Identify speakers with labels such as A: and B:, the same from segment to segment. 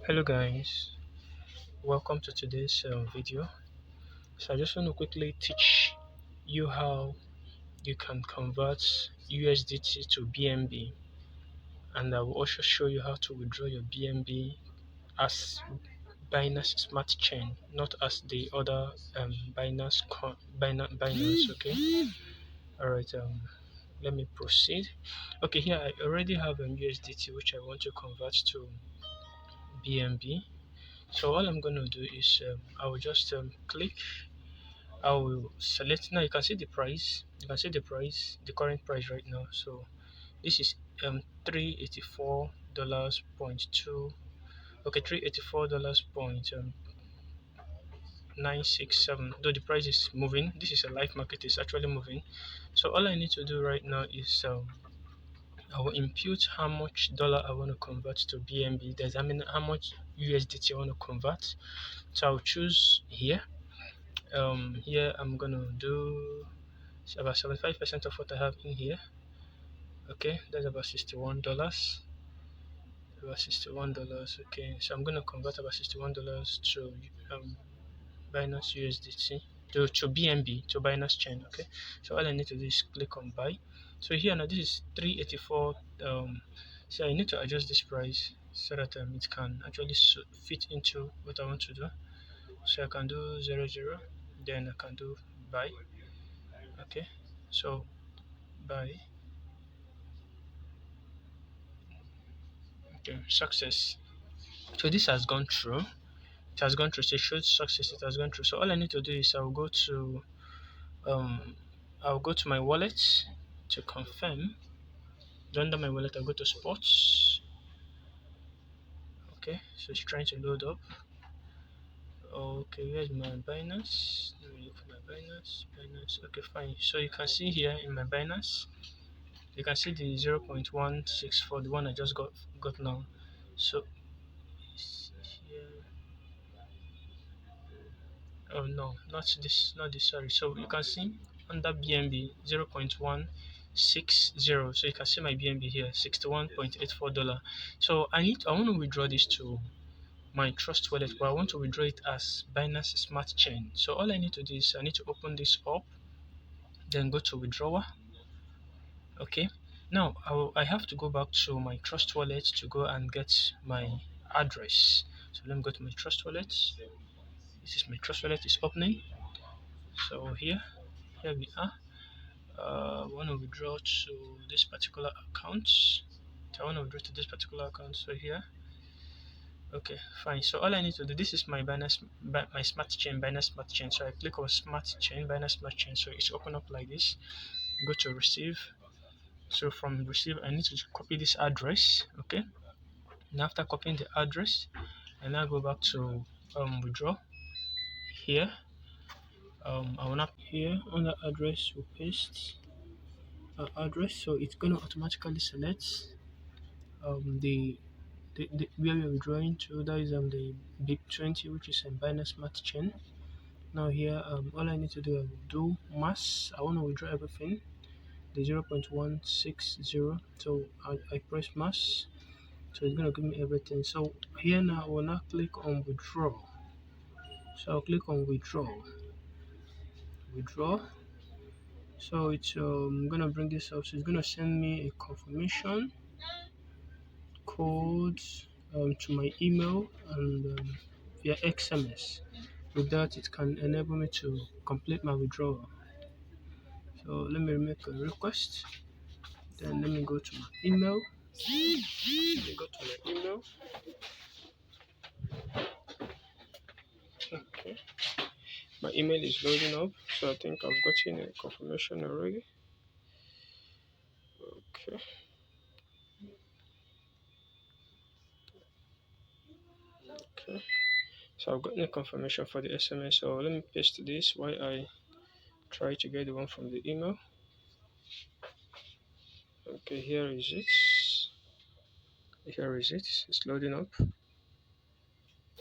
A: Hello guys, welcome to today's video. So I just want to quickly teach you how you can convert USDT to BNB, and I will also show you how to withdraw your BNB as Binance Smart Chain, not as the other Binance. Okay, all right. Let me proceed. Okay, here I already have USDT which I want to convert to BNB. So all I'm going to do is I will just click. I will select. Now you can see the price. You can see the price, the current price right now. So this is $384 point two. Okay, $384 point 967. Though the price is moving, this is a live market. It's actually moving. So all I need to do right now is I will impute how much dollar I want to convert to BNB. There's how much USDT I want to convert. So I'll choose here. Here I'm gonna do about 75% of what I have in here. Okay, that's about $61. About $61. Okay, so I'm gonna convert about $61 to Binance USDT to BNB to Binance Chain. Okay, so all I need to do is click on buy. So here now this is 384. So I need to adjust this price so that it can actually fit into what I want to do. So I can do 00, then I can do buy. Okay, so buy. Okay, success. So this has gone through. It has gone through. So it shows success. It has gone through. So all I need to do is um I'll go to my wallet to confirm. Under my wallet, I'll go to sports. Okay, so it's trying to load up. Okay, where's my Binance? Let me look for my Binance. Binance. Okay, fine. So you can see here in my Binance, you can see the 0.164, the one I just got now. So here. Oh no, not this. Sorry. So you can see under BNB 0.160. So you can see my BNB here, $61.84. So I want to withdraw this to my trust wallet, but I want to withdraw it as Binance Smart Chain. So all I need to do is I need to open this up, then go to withdrawal. Okay. Now I have to go back to my trust wallet to go and get my address. So let me go to my trust wallet. This is my trust wallet is opening. So here we are. I want to withdraw to this particular account. So I want to withdraw to this particular account. So here, okay, fine. So all I need to do, this is my my smart chain, Binance Smart Chain. So I click on Smart Chain, Binance Smart Chain. So it's open up like this. Go to receive. So from receive, I need to copy this address. Okay. And after copying the address, I now go back to withdraw. Here, I will not here on the address we paste address. So it's gonna automatically select the where we are withdrawing to. That is the big 20, which is a Binance Smart Chain. Now here all I need to do is do mass. I want to withdraw everything, the 0.160. So I press mass, so it's gonna give me everything. So here now I will now click on withdraw. So I'll click on withdraw. So it's gonna bring this up. So it's gonna send me a confirmation code to my email and via XMS. With that, it can enable me to complete my withdrawal. So let me make a request. Then let me go to my email. Let me go to my email. Okay. My email is loading up, so I think I've gotten a confirmation already. Okay. Okay. So I've gotten a confirmation for the SMS. So let me paste this while I try to get the one from the email. Okay, here is it. Here is it. It's loading up.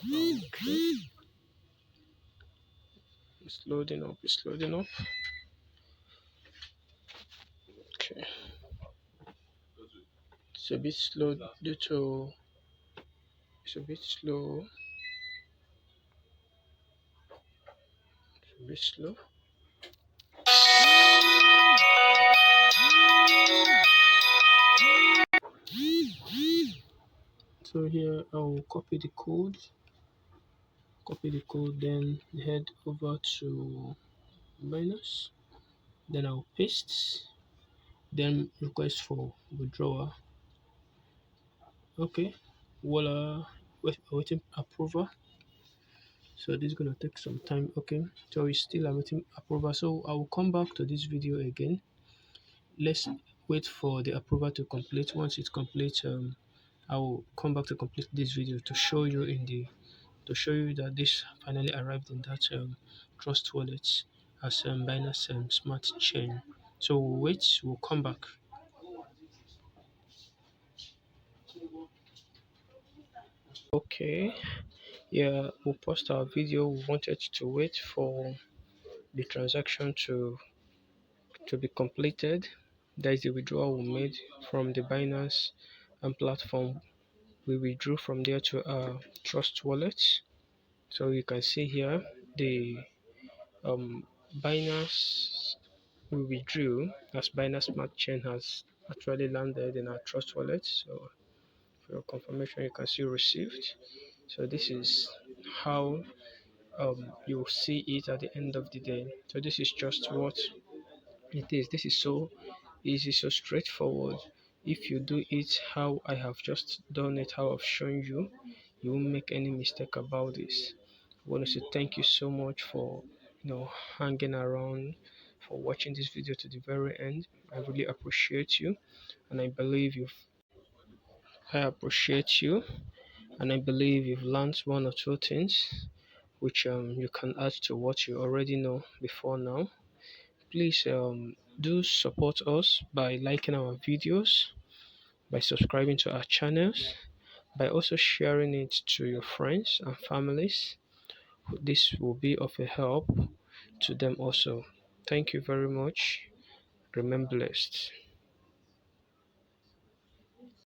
A: Okay. It's loading up. It's loading up. Okay. It's a bit slow due to It's a bit slow. It's a bit slow. So here I'll copy the code, then head over to Binance. Then I'll paste. Then request for withdrawal. Okay. Voila. Awaiting approval. So this is gonna take some time. Okay. So it's still awaiting approval. So I will come back to this video again. Let's wait for the approval to complete. Once it's complete, I will come back to complete this video to show you that this finally arrived in that trust wallet as Binance Smart Chain. So we'll wait. We'll come back. Okay. Yeah, we'll post our video. We wanted to wait for the transaction to be completed. That is the withdrawal we made from the Binance and platform. We withdrew from there to our trust wallet. So you can see here the Binance we withdrew as Binance Smart Chain has actually landed in our trust wallet. So for your confirmation, you can see received. So this is how you'll see it at the end of the day. So this is just what it is. This is so easy, so straightforward. If you do it how I have just done it, how I've shown you, you won't make any mistake about this. I want to say thank you so much for hanging around, for watching this video to the very end. I really appreciate you, and I appreciate you, and I believe you've learned one or two things which you can add to what you already know before now. Please do support us by liking our videos, by subscribing to our channels, by also sharing it to your friends and families. This will be of a help to them also. Thank you very much. Remain blessed.